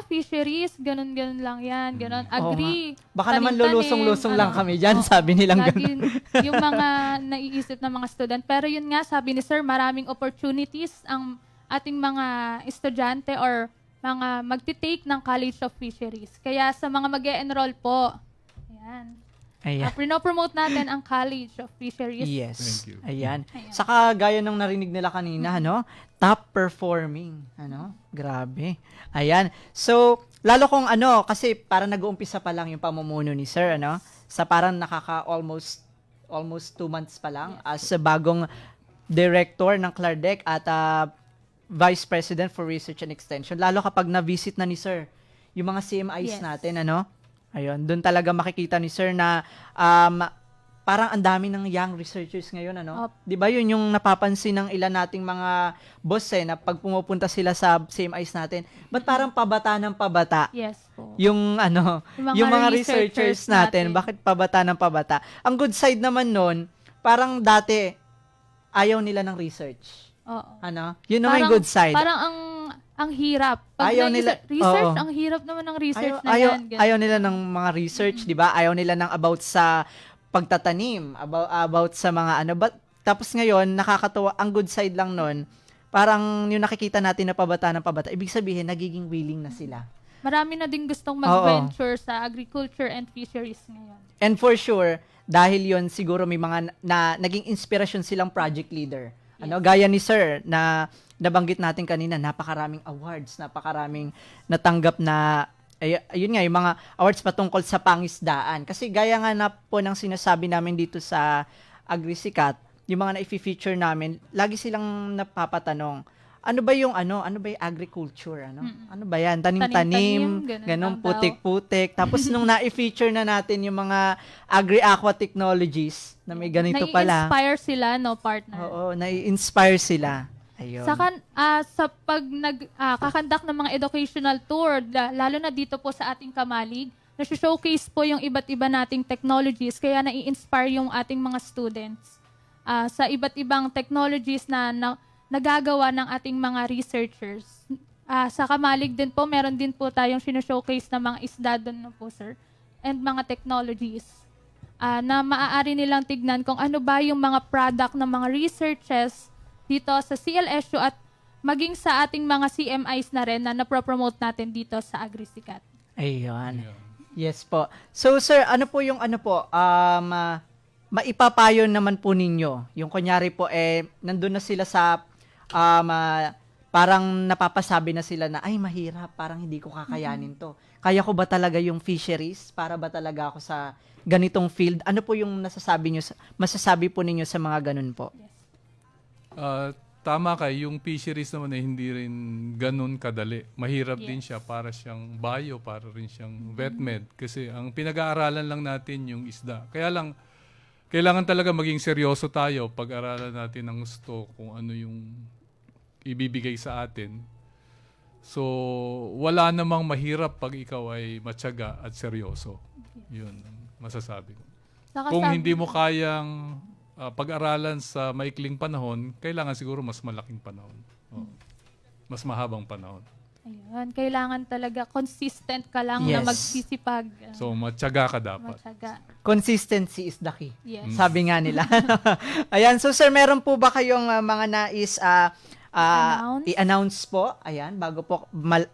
fisheries, ganun-ganun lang yan, ganun. Agri, Baka naman tanim-tanim, lulusong-lusong lang kami dyan, sabi nilang lagi ganun. yung mga naiisip ng mga student. Pero yun nga, sabi ni Sir, maraming opportunities ang ating mga estudyante or mga magti-take ng College of Fisheries. Kaya sa mga mag-e-enroll po, ayan. Ayan. Pinopromote natin ang College of Fisheries. Yes. Thank you. Ayan. Saka gaya ng narinig nila kanina, top performing, grabe. Ayan. So, lalo kung kasi parang nag-uumpisa pa lang yung pamumuno ni Sir, sa parang almost 2 months pa lang as bagong director ng Clardeck at Vice President for Research and Extension. Lalo kapag na-visit na ni Sir yung mga CMIs Yes. natin, Ayun, doon talaga makikita ni Sir na parang ang dami ng young researchers ngayon, 'Di ba? Yun yung napapansin ng ilan nating mga boss na pag pumupunta sila sa CMIs natin, ba't parang pabata ng pabata? Yes po. Yung yung mga researchers natin, bakit pabata ng pabata? Ang good side naman nun, parang dati ayaw nila ng research. Oo. Yun naman yung good side. Parang ang hirap. Pag Ayaw nila- research, oo. ang hirap naman ng research na ayaw, yan. Ganun. ayaw nila ng mga research, 'di ba? Ayaw nila ng about sa pagtatanim, about sa mga but tapos ngayon nakakatuwa, ang good side lang nun, parang yung nakikita natin na pabata ng pabata, ibig sabihin nagiging willing na sila. Marami na din gustong mag-venture sa agriculture and fisheries ngayon. And for sure, dahil yon siguro may mga naging inspirasyon silang project leader. Gaya ni Sir na nabanggit natin kanina, napakaraming awards, napakaraming natanggap na ayun nga, yung mga awards patungkol sa pangisdaan. Kasi gaya nga na po ng sinasabi namin dito sa AgriSikat, yung mga na-feature namin, lagi silang napapatanong, ano ba yung agriculture, Ano ba yan? Tanim-tanim, Tanim-tanim, ganun ganun, lang daw. putik-putik. Tapos nung na-feature na natin yung mga agri-aqua technologies, na may ganito pala. Nai-inspire sila, no, partner? Oo, nai-inspire sila. Ayun. Saka, sa pag kakandak ng mga educational tour, lalo na dito po sa ating Kamalig, nasi-showcase po yung iba't iba nating technologies, kaya nai-inspire yung ating mga students sa iba't ibang technologies na nagagawa ng ating mga researchers. Sa Kamalig din po, meron din po tayong sinashowcase na mga isda doon na po, sir, and mga technologies na maaari nilang tignan kung ano ba yung mga product ng mga researches dito sa CLSU at maging sa ating mga CMIs na rin na napropromote natin dito sa AgriSikat. Ayun. Yes po. So, sir, ano po yung maipapayo naman po ninyo? Yung kunyari po, nandun na sila sa, parang napapasabi na sila na, ay, mahirap, parang hindi ko kakayanin to. Kaya ko ba talaga yung fisheries? Para ba talaga ako sa ganitong field? Ano po yung masasabi po ninyo sa mga ganun po? Tama ka, yung fisheries naman ay hindi rin ganun kadali. Mahirap din siya, para siyang bio, para rin siyang vetmed. Kasi ang pinag-aaralan lang natin yung isda. Kaya lang, kailangan talaga maging seryoso tayo pag-aralan natin ang gusto, kung ano yung ibibigay sa atin. So, wala namang mahirap pag ikaw ay matyaga at seryoso. Yun, masasabi ko. Saka Kung sabi- hindi mo kayang pag-aralan sa maikling panahon, kailangan siguro mas malaking panahon. Oo. Mas mahabang panahon. Ayun, kailangan talaga consistent ka lang Yes. na magsisipag. So, matyaga ka dapat. Matyaga. Consistency is the key. Yes. Sabi nga nila. Ayan, so sir, meron po ba kayong mga nais i-announce po? Ayan, bago po,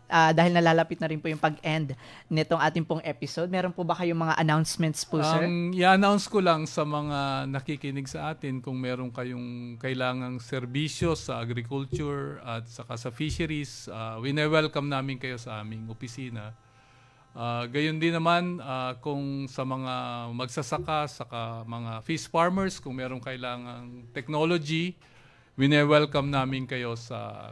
dahil nalalapit na rin po yung pag-end nitong ating pong episode, meron po ba kayong mga announcements po, sir? Ang i-announce ko lang sa mga nakikinig sa atin, kung meron kayong kailangang serbisyo sa agriculture at saka sa fisheries, wine-welcome namin kayo sa aming opisina. Gayon din naman kung sa mga magsasaka, saka mga fish farmers, kung meron kailangang technology, wine-welcome namin kayo sa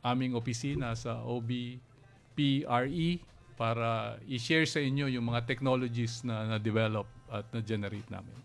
aming opisina sa OBPRE para i-share sa inyo yung mga technologies na na-develop at na-generate namin.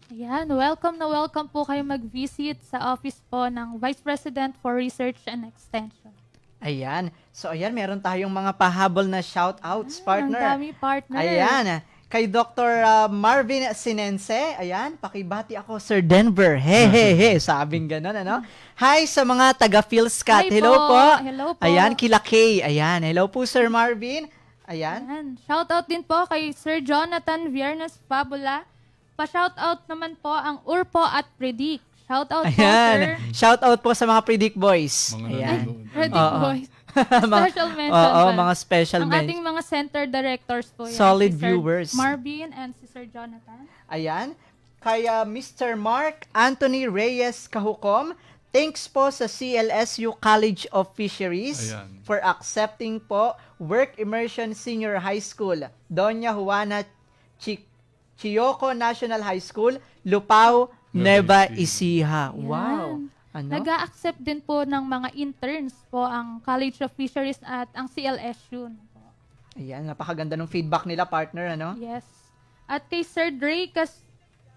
Ayan, welcome na welcome po kayo mag-visit sa office po ng Vice President for Research and Extension. Ayan. So, ayan, meron tayong mga pahabol na shout-outs, partner. Ang dami, partner. Ayan. Kay Dr. Marvin Sinense, ayan, pakibati ako, Sir Denver. He, sabing gano'n, ano? Hi sa mga taga-Philscat. Hi Hello po. po. Hello po. Ayan, kila Kay. Ayan, hello po, Sir Marvin. Ayan. Ayan. Shoutout din po kay Sir Jonathan Viernes Fabula. Pa-shoutout naman po ang Urpo at Predict. Shoutout po, sir. Ayan. Shoutout po sa mga Predict Boys. Mga Ayan. nanonood. Predict Oo. Boys. Special mention Oo, pa. mga special Ang mention. ating mga center directors po yan. Solid si Sir viewers. Marvin and si Sir Jonathan. Ayan. Kaya Mr. Mark Anthony Reyes Kahukom, thanks po sa CLSU College of Fisheries Ayan. for accepting po Work Immersion Senior High School, Doña Juana Chiyoko National High School, Lupao, Nueva Ecija. Wow. Ano? Nag-a-accept din po ng mga interns po ang College of Fisheries at ang CLSU. Ayan, napakaganda ng feedback nila, partner, ano? Yes. At kay Sir Dre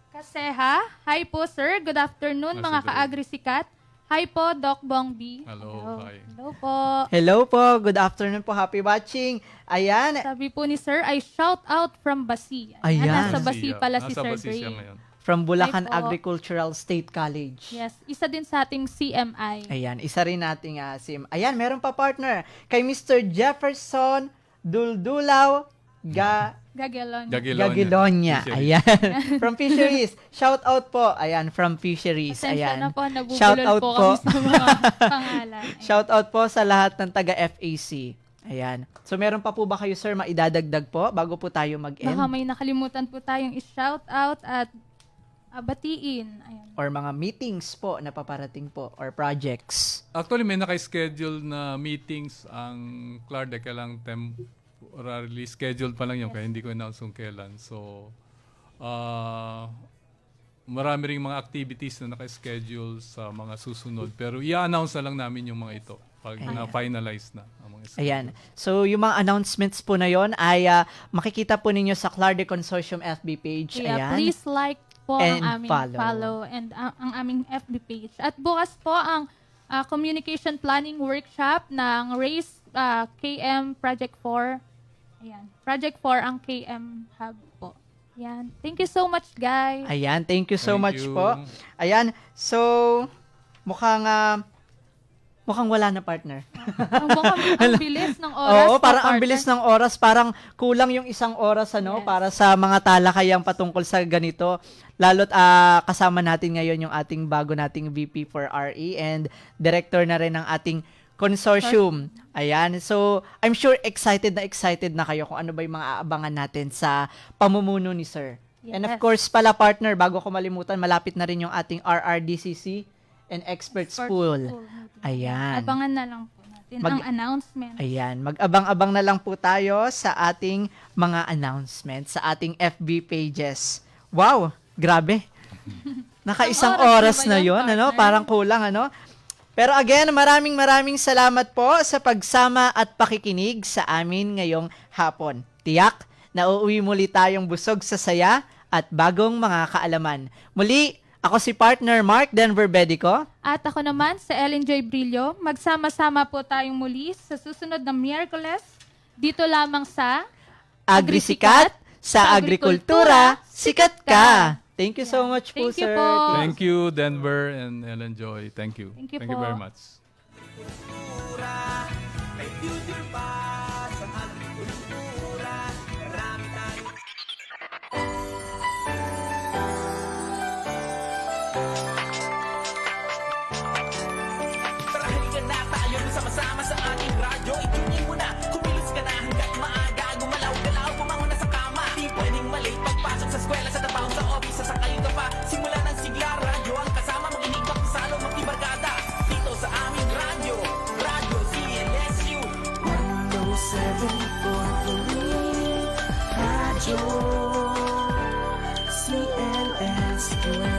Kaseha, hi po sir, good afternoon Ah, mga si Dre. kaagri-sikat. Hi po, Doc Bong B. Hello, hi. Hello po. Hello po, good afternoon po, happy watching. Ayan, Sabi po ni sir ay shout out from Basi. Ayan. Nasa Basi pala si Nasa Sir Basi siya Dre. ngayon. from Bulacan Hi po. Agricultural State College. Yes, isa din sa ating CMI. Ayan, isa rin nating sim. Ayan, meron pa partner. Kay Mr. Jefferson Duldulaw Gagelon. Gagilonya. Fisheries. Ayan. From Fisheries. Shout out po. Ayan, from Fisheries. Pasensya Ayan. na po, nabubulol Shout out po po. kami sa mga pangalan. Ayan. Shout out po sa lahat ng taga FAC. Ayan. So meron pa po ba kayo sir maidadagdag po bago po tayo mag-end? Baka may nakalimutan po tayong i-shout out at batiin. Ayan. Or mga meetings po na paparating po or projects. Actually, may naka-schedule na meetings ang Clarde, kailang temporarily scheduled pa lang yun, kaya hindi ko announce kung kailan. So, marami ring mga activities na naka-schedule sa mga susunod. Pero i-announce na lang namin yung mga ito pag na-finalize na ang mga schedule. Ayan. So, yung mga announcements po na yon ay makikita po ninyo sa Clarde Consortium FB page. Kaya Ayan. please like po And ang aming follow. follow and ang aming FB page. At bukas po ang communication planning workshop ng RACE KM Project 4. Ayan. Project 4 ang KM Hub po. Ayan. Thank you so much, guys. Ayan, thank you so Thank much you. po. Ayan, so mukhang wala na partner. Ang bilis ng oras. Oo, po, parang ang partner. bilis ng oras, parang kulang yung isang oras Yes. para sa mga talakayang patungkol sa ganito. Lalo't kasama natin ngayon yung ating bago nating VP for RE and director na rin ng ating consortium. Ayan. So, I'm sure excited na kayo kung ano ba yung mga aabangan natin sa pamumuno ni Sir. And of Yes. course pala partner, bago ko malimutan, malapit na rin yung ating RRDCC and Expert School. Ayan. Abangan na lang po natin ang announcement. Ayan, mag-abang-abang na lang po tayo sa ating mga announcements, sa ating FB pages. Wow, grabe. Nakaisang Isang oras oras na na ba yun, yon, ano? partner? Parang kulang, ano? Pero again, maraming salamat po sa pagsama at pakikinig sa amin ngayong hapon. Tiyak na uuwi muli tayong busog sa saya at bagong mga kaalaman. Muli, ako si partner Mark Denver Bedico. At ako naman, sa Ellen Joy Brillo. Magsama-sama po tayong muli sa susunod na Miyerkules, dito lamang sa Agrisikat, sa agrikultura, sikat ka. Thank you so much po, Thank you sir. po. Thank you, Denver and Ellen Joy. Thank you. Thank you Thank you po. very much. May future pa sa agrikultura. Marami tayong Tara, halika na tayo sama-sama sa ating radyo. Itunin mo na, kumilos ka na hanggat maaga. Gumalaw-galaw, bumangon na sa kama. Di pwedeng malate pagpasok sa eskwela, sa trabaho, sa office, sasakayin ka pa. Simula ng sigla, radyo ang kasama. Makinig makisalo, magkibarkada. Dito sa aming radyo, Radyo CLSU. 107.3 Radyo CLSU.